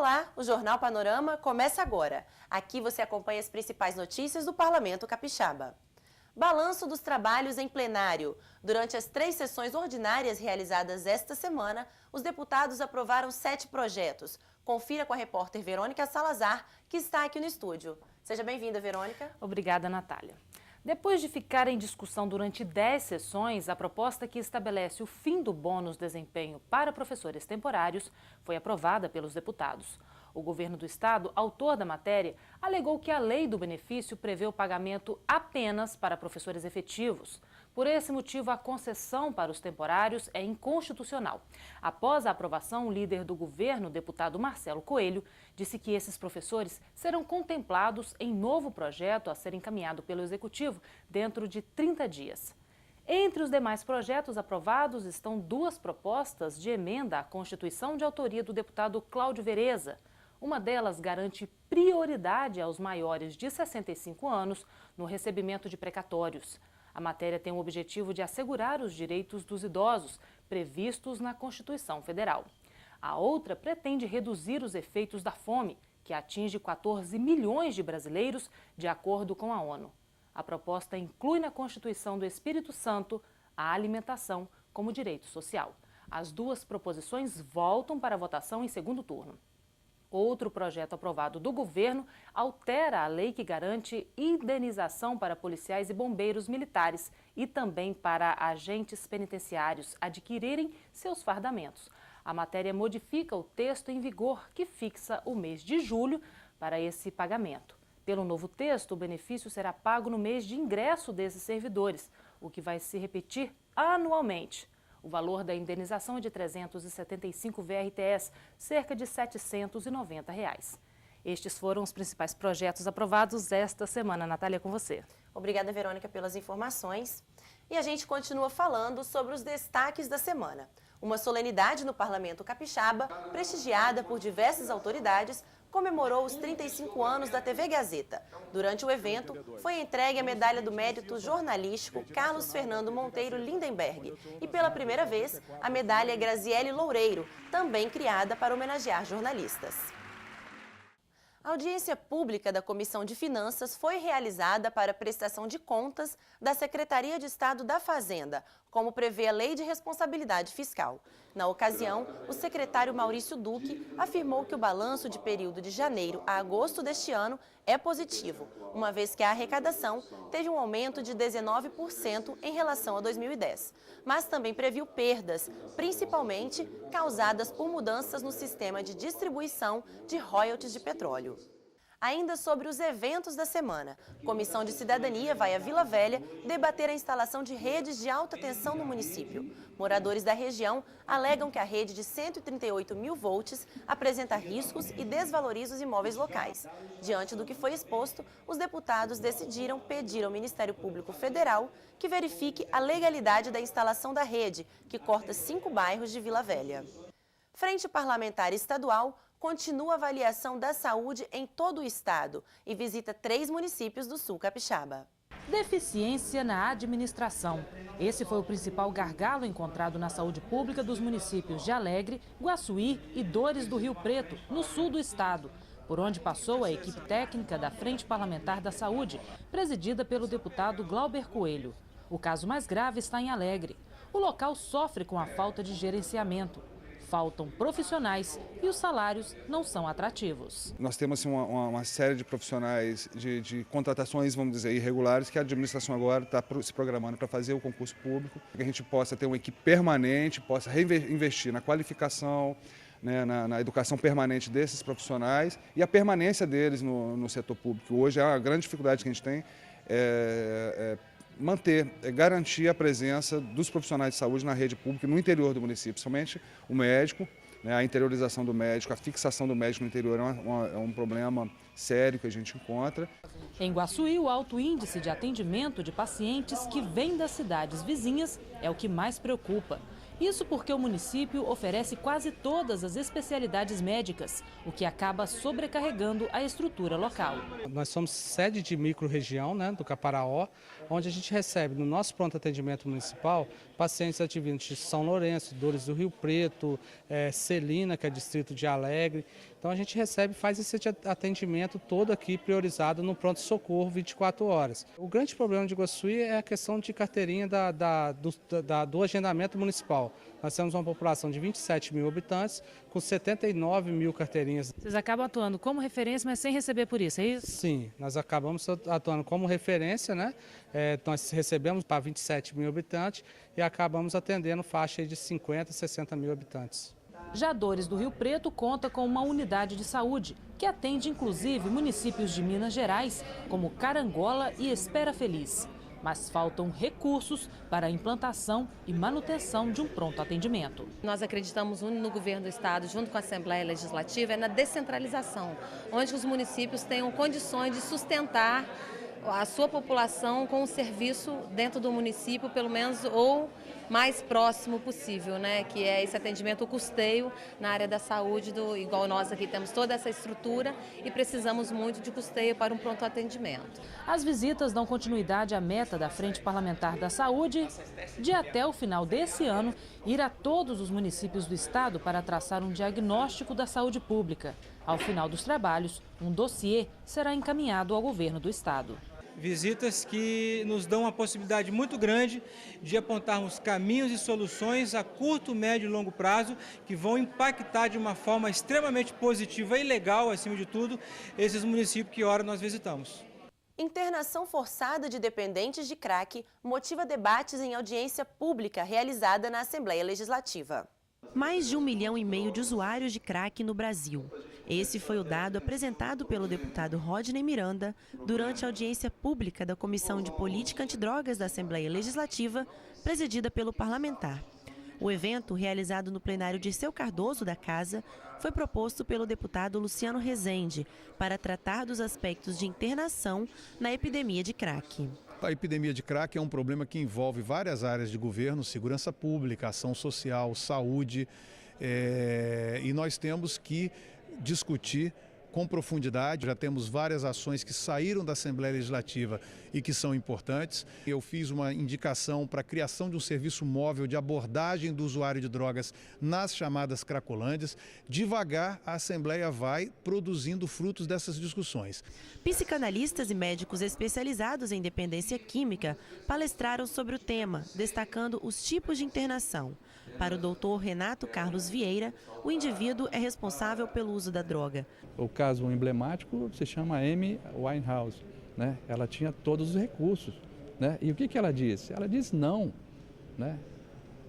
Olá, o Jornal Panorama começa agora. Aqui você acompanha as principais notícias do Parlamento Capixaba. Balanço dos trabalhos em plenário. Durante as 3 sessões ordinárias realizadas esta semana, os deputados aprovaram 7 projetos. Confira com a repórter Verônica Salazar, que está aqui no estúdio. Seja bem-vinda, Verônica. Obrigada, Natália. Depois de ficar em discussão durante 10 sessões, a proposta que estabelece o fim do bônus desempenho para professores temporários foi aprovada pelos deputados. O governo do estado, autor da matéria, alegou que a lei do benefício prevê o pagamento apenas para professores efetivos. Por esse motivo, a concessão para os temporários é inconstitucional. Após a aprovação, o líder do governo, o deputado Marcelo Coelho, disse que esses professores serão contemplados em novo projeto a ser encaminhado pelo Executivo dentro de 30 dias. Entre os demais projetos aprovados estão 2 propostas de emenda à Constituição de autoria do deputado Cláudio Vereza. Uma delas garante prioridade aos maiores de 65 anos no recebimento de precatórios. A matéria tem o objetivo de assegurar os direitos dos idosos previstos na Constituição Federal. A outra pretende reduzir os efeitos da fome, que atinge 14 milhões de brasileiros, de acordo com a ONU. A proposta inclui na Constituição do Espírito Santo a alimentação como direito social. As 2 proposições voltam para votação em segundo turno. Outro projeto aprovado do governo altera a lei que garante indenização para policiais e bombeiros militares e também para agentes penitenciários adquirirem seus fardamentos. A matéria modifica o texto em vigor que fixa o mês de julho para esse pagamento. Pelo novo texto, o benefício será pago no mês de ingresso desses servidores, o que vai se repetir anualmente. O valor da indenização é de 375 VRTs, cerca de R$ 790. Estes foram os principais projetos aprovados esta semana. Natália, com você. Obrigada, Verônica, pelas informações. E a gente continua falando sobre os destaques da semana. Uma solenidade no Parlamento Capixaba, prestigiada por diversas autoridades, comemorou os 35 anos da TV Gazeta. Durante o evento, foi entregue a medalha do mérito jornalístico Carlos Fernando Monteiro Lindenberg e, pela primeira vez, a medalha Graziele Loureiro, também criada para homenagear jornalistas. A audiência pública da Comissão de Finanças foi realizada para prestação de contas da Secretaria de Estado da Fazenda, como prevê a Lei de Responsabilidade Fiscal. Na ocasião, o secretário Maurício Duque afirmou que o balanço de período de janeiro a agosto deste ano é positivo, uma vez que a arrecadação teve um aumento de 19% em relação a 2010, mas também previu perdas, principalmente causadas por mudanças no sistema de distribuição de royalties de petróleo. Ainda sobre os eventos da semana, a Comissão de Cidadania vai à Vila Velha debater a instalação de redes de alta tensão no município. Moradores da região alegam que a rede de 138 mil volts apresenta riscos e desvaloriza os imóveis locais. Diante do que foi exposto, os deputados decidiram pedir ao Ministério Público Federal que verifique a legalidade da instalação da rede, que corta 5 bairros de Vila Velha. Frente Parlamentar Estadual continua a avaliação da saúde em todo o estado e visita 3 municípios do sul capixaba. Deficiência na administração. Esse foi o principal gargalo encontrado na saúde pública dos municípios de Alegre, Guaçuí e Dores do Rio Preto, no sul do estado, por onde passou a equipe técnica da Frente Parlamentar da Saúde, presidida pelo deputado Glauber Coelho. O caso mais grave está em Alegre. O local sofre com a falta de gerenciamento. Faltam profissionais e os salários não são atrativos. Nós temos assim, uma série de profissionais de contratações, vamos dizer, irregulares, que a administração agora está se programando para fazer o concurso público, que a gente possa ter uma equipe permanente, possa reinvestir na qualificação, né, na educação permanente desses profissionais e a permanência deles no setor público. Hoje a grande dificuldade que a gente tem garantir a presença dos profissionais de saúde na rede pública no interior do município, somente o médico, né, a interiorização do médico, a fixação do médico no interior é um problema sério que a gente encontra. Em Guaçuí, o alto índice de atendimento de pacientes que vêm das cidades vizinhas é o que mais preocupa. Isso porque o município oferece quase todas as especialidades médicas, o que acaba sobrecarregando a estrutura local. Nós somos sede de microrregião, né, do Caparaó, onde a gente recebe no nosso pronto atendimento municipal pacientes advindos de São Lourenço, Dores do Rio Preto, Celina, que é distrito de Alegre. Então a gente recebe, faz esse atendimento todo aqui priorizado no pronto-socorro 24 horas. O grande problema de Iguaçuí é a questão de carteirinha do agendamento municipal. Nós temos uma população de 27 mil habitantes, com 79 mil carteirinhas. Vocês acabam atuando como referência, mas sem receber por isso, é isso? Sim, nós acabamos atuando como referência, né? Nós recebemos para 27 mil habitantes e acabamos atendendo faixa de 50, 60 mil habitantes. Já Dores do Rio Preto conta com uma unidade de saúde, que atende inclusive municípios de Minas Gerais, como Carangola e Espera Feliz. Mas faltam recursos para a implantação e manutenção de um pronto atendimento. Nós acreditamos no governo do estado, junto com a Assembleia Legislativa, na descentralização, onde os municípios tenham condições de sustentar a sua população com o serviço dentro do município, pelo menos, ou mais próximo possível, né? Que é esse atendimento, o custeio na área da saúde, igual nós aqui temos toda essa estrutura e precisamos muito de custeio para um pronto atendimento. As visitas dão continuidade à meta da Frente Parlamentar da Saúde de até o final desse ano ir a todos os municípios do estado para traçar um diagnóstico da saúde pública. Ao final dos trabalhos, um dossiê será encaminhado ao governo do estado. Visitas que nos dão uma possibilidade muito grande de apontarmos caminhos e soluções a curto, médio e longo prazo que vão impactar de uma forma extremamente positiva e legal, acima de tudo, esses municípios que ora nós visitamos. Internação forçada de dependentes de crack motiva debates em audiência pública realizada na Assembleia Legislativa. Mais de 1,5 milhão de usuários de crack no Brasil. Esse foi o dado apresentado pelo deputado Rodney Miranda durante a audiência pública da Comissão de Política Antidrogas da Assembleia Legislativa, presidida pelo parlamentar. O evento, realizado no plenário Dirceu Cardoso da Casa, foi proposto pelo deputado Luciano Rezende para tratar dos aspectos de internação na epidemia de crack. A epidemia de crack é um problema que envolve várias áreas de governo, segurança pública, ação social, saúde, e nós temos que discutir com profundidade. Já temos várias ações que saíram da Assembleia Legislativa e que são importantes. Eu fiz uma indicação para a criação de um serviço móvel de abordagem do usuário de drogas nas chamadas cracolândias. Devagar, a Assembleia vai produzindo frutos dessas discussões. Psicanalistas e médicos especializados em dependência química palestraram sobre o tema, destacando os tipos de internação. Para o doutor Renato Carlos Vieira, o indivíduo é responsável pelo uso da droga. O caso emblemático se chama Amy Winehouse, né? Ela tinha todos os recursos, né? E o que ela disse? Ela disse não, né?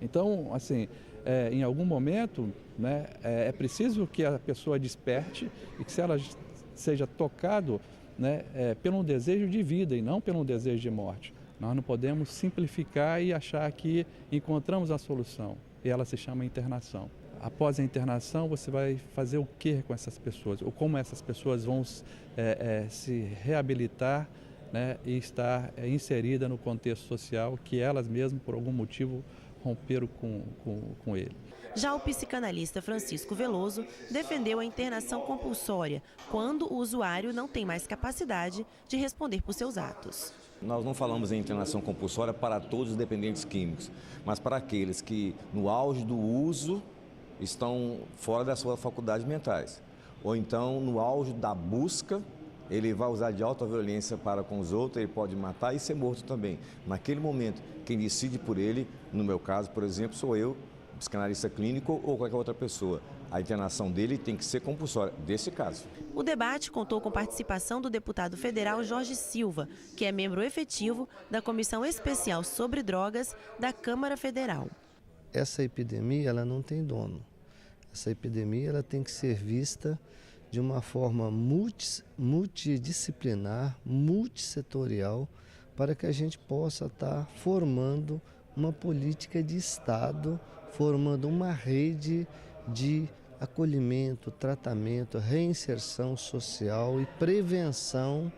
Então, assim, em algum momento, né, é preciso que a pessoa desperte e que se ela seja tocado, né, pelo desejo de vida e não pelo desejo de morte. Nós não podemos simplificar e achar que encontramos a solução. E ela se chama internação. Após a internação, você vai fazer o que com essas pessoas? Ou como essas pessoas vão se reabilitar, né, e estar inserida no contexto social que elas mesmas, por algum motivo, romperam com ele. Já o psicanalista Francisco Veloso defendeu a internação compulsória, quando o usuário não tem mais capacidade de responder por seus atos. Nós não falamos em internação compulsória para todos os dependentes químicos, mas para aqueles que, no auge do uso, estão fora das suas faculdades mentais. Ou então, no auge da busca, ele vai usar de alta violência para com os outros, ele pode matar e ser morto também. Naquele momento, quem decide por ele, no meu caso, por exemplo, sou eu, psicanalista clínico ou qualquer outra pessoa. A internação dele tem que ser compulsória, desse caso. O debate contou com participação do deputado federal Jorge Silva, que é membro efetivo da Comissão Especial sobre Drogas da Câmara Federal. Essa epidemia ela não tem dono. Essa epidemia ela tem que ser vista de uma forma multidisciplinar, multissetorial, para que a gente possa estar formando uma política de Estado, formando uma rede de acolhimento, tratamento, reinserção social e prevenção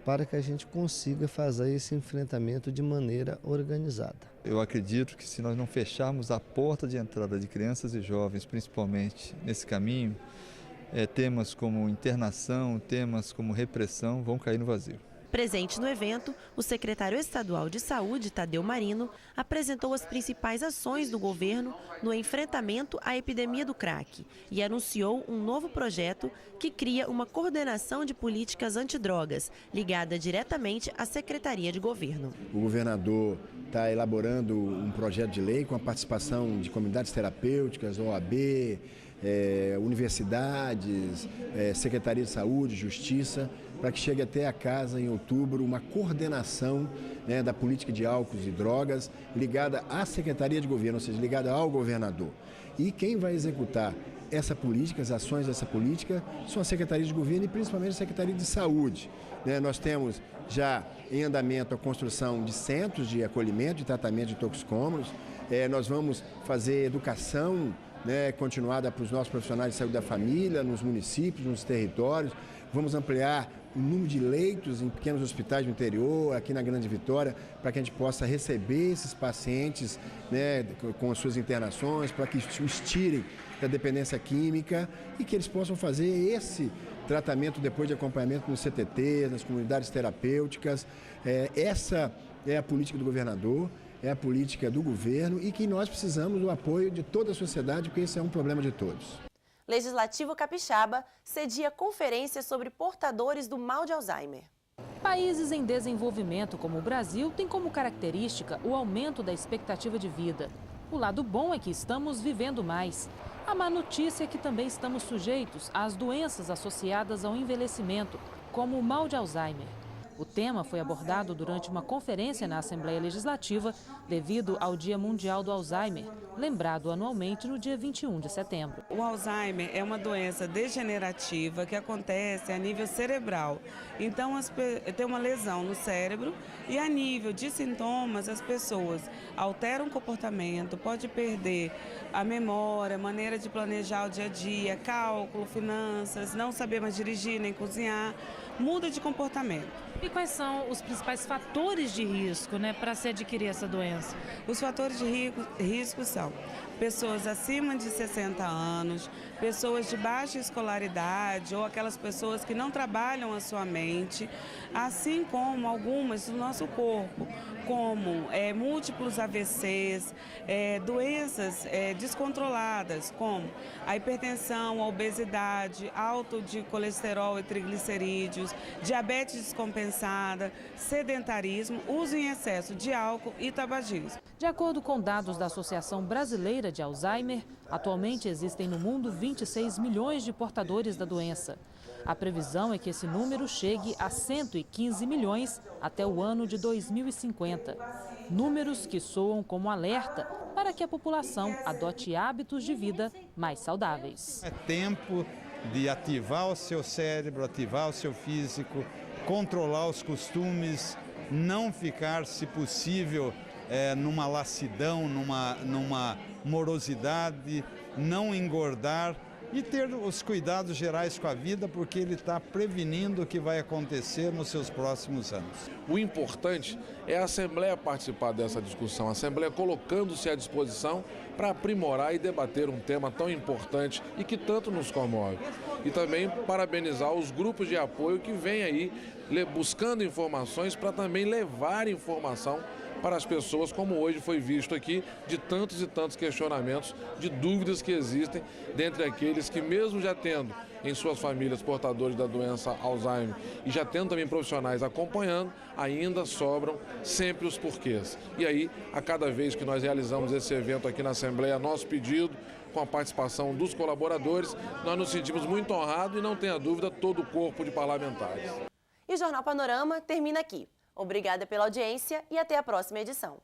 para que a gente consiga fazer esse enfrentamento de maneira organizada. Eu acredito que se nós não fecharmos a porta de entrada de crianças e jovens, principalmente nesse caminho, temas como internação, temas como repressão vão cair no vazio. Presente no evento, o secretário estadual de Saúde, Tadeu Marino, apresentou as principais ações do governo no enfrentamento à epidemia do crack e anunciou um novo projeto que cria uma coordenação de políticas antidrogas, ligada diretamente à Secretaria de Governo. O governador está elaborando um projeto de lei com a participação de comunidades terapêuticas, OAB, universidades, Secretaria de Saúde, Justiça, para que chegue até a casa em outubro uma coordenação da política de álcools e drogas ligada à Secretaria de Governo, ou seja, ligada ao governador. E quem vai executar essa política, as ações dessa política, são a Secretaria de Governo e principalmente a Secretaria de Saúde. Nós temos já em andamento a construção de centros de acolhimento, de tratamento de toxicômanos. Nós vamos fazer educação continuada para os nossos profissionais de saúde da família, nos municípios, nos territórios. Vamos ampliar o número de leitos em pequenos hospitais do interior, aqui na Grande Vitória, para que a gente possa receber esses pacientes com as suas internações, para que os tirem da dependência química e que eles possam fazer esse tratamento depois de acompanhamento nos CTTs, nas comunidades terapêuticas. Essa é a política do governador, é a política do governo e que nós precisamos do apoio de toda a sociedade, porque esse é um problema de todos. Legislativo Capixaba cedia conferência sobre portadores do mal de Alzheimer. Países em desenvolvimento como o Brasil têm como característica o aumento da expectativa de vida. O lado bom é que estamos vivendo mais. A má notícia é que também estamos sujeitos às doenças associadas ao envelhecimento, como o mal de Alzheimer. O tema foi abordado durante uma conferência na Assembleia Legislativa devido ao Dia Mundial do Alzheimer, lembrado anualmente no dia 21 de setembro. O Alzheimer é uma doença degenerativa que acontece a nível cerebral. Então, tem uma lesão no cérebro e a nível de sintomas as pessoas alteram o comportamento, pode perder a memória, a maneira de planejar o dia a dia, cálculo, finanças, não saber mais dirigir nem cozinhar, muda de comportamento. E quais são os principais fatores de risco, para se adquirir essa doença? Os fatores de risco são pessoas acima de 60 anos, pessoas de baixa escolaridade ou aquelas pessoas que não trabalham a sua mente, assim como algumas do nosso corpo, como múltiplos AVCs, doenças descontroladas, como a hipertensão, a obesidade, alto de colesterol e triglicerídeos, diabetes descompensada, sedentarismo, uso em excesso de álcool e tabagismo. De acordo com dados da Associação Brasileira de Alzheimer, atualmente existem no mundo 26 milhões de portadores da doença. A previsão é que esse número chegue a 115 milhões até o ano de 2050. Números que soam como alerta para que a população adote hábitos de vida mais saudáveis. É tempo de ativar o seu cérebro, ativar o seu físico, controlar os costumes, não ficar, se possível, numa lassidão, numa morosidade, não engordar e ter os cuidados gerais com a vida, porque ele está prevenindo o que vai acontecer nos seus próximos anos. O importante é a Assembleia participar dessa discussão, a Assembleia colocando-se à disposição para aprimorar e debater um tema tão importante e que tanto nos comove. E também parabenizar os grupos de apoio que vêm aí buscando informações para também levar informação para as pessoas, como hoje foi visto aqui, de tantos e tantos questionamentos, de dúvidas que existem dentre aqueles que, mesmo já tendo em suas famílias portadores da doença Alzheimer e já tendo também profissionais acompanhando, ainda sobram sempre os porquês. E aí, a cada vez que nós realizamos esse evento aqui na Assembleia, nosso pedido, com a participação dos colaboradores, nós nos sentimos muito honrados e, não tenha dúvida, todo o corpo de parlamentares. E o Jornal Panorama termina aqui. Obrigada pela audiência e até a próxima edição.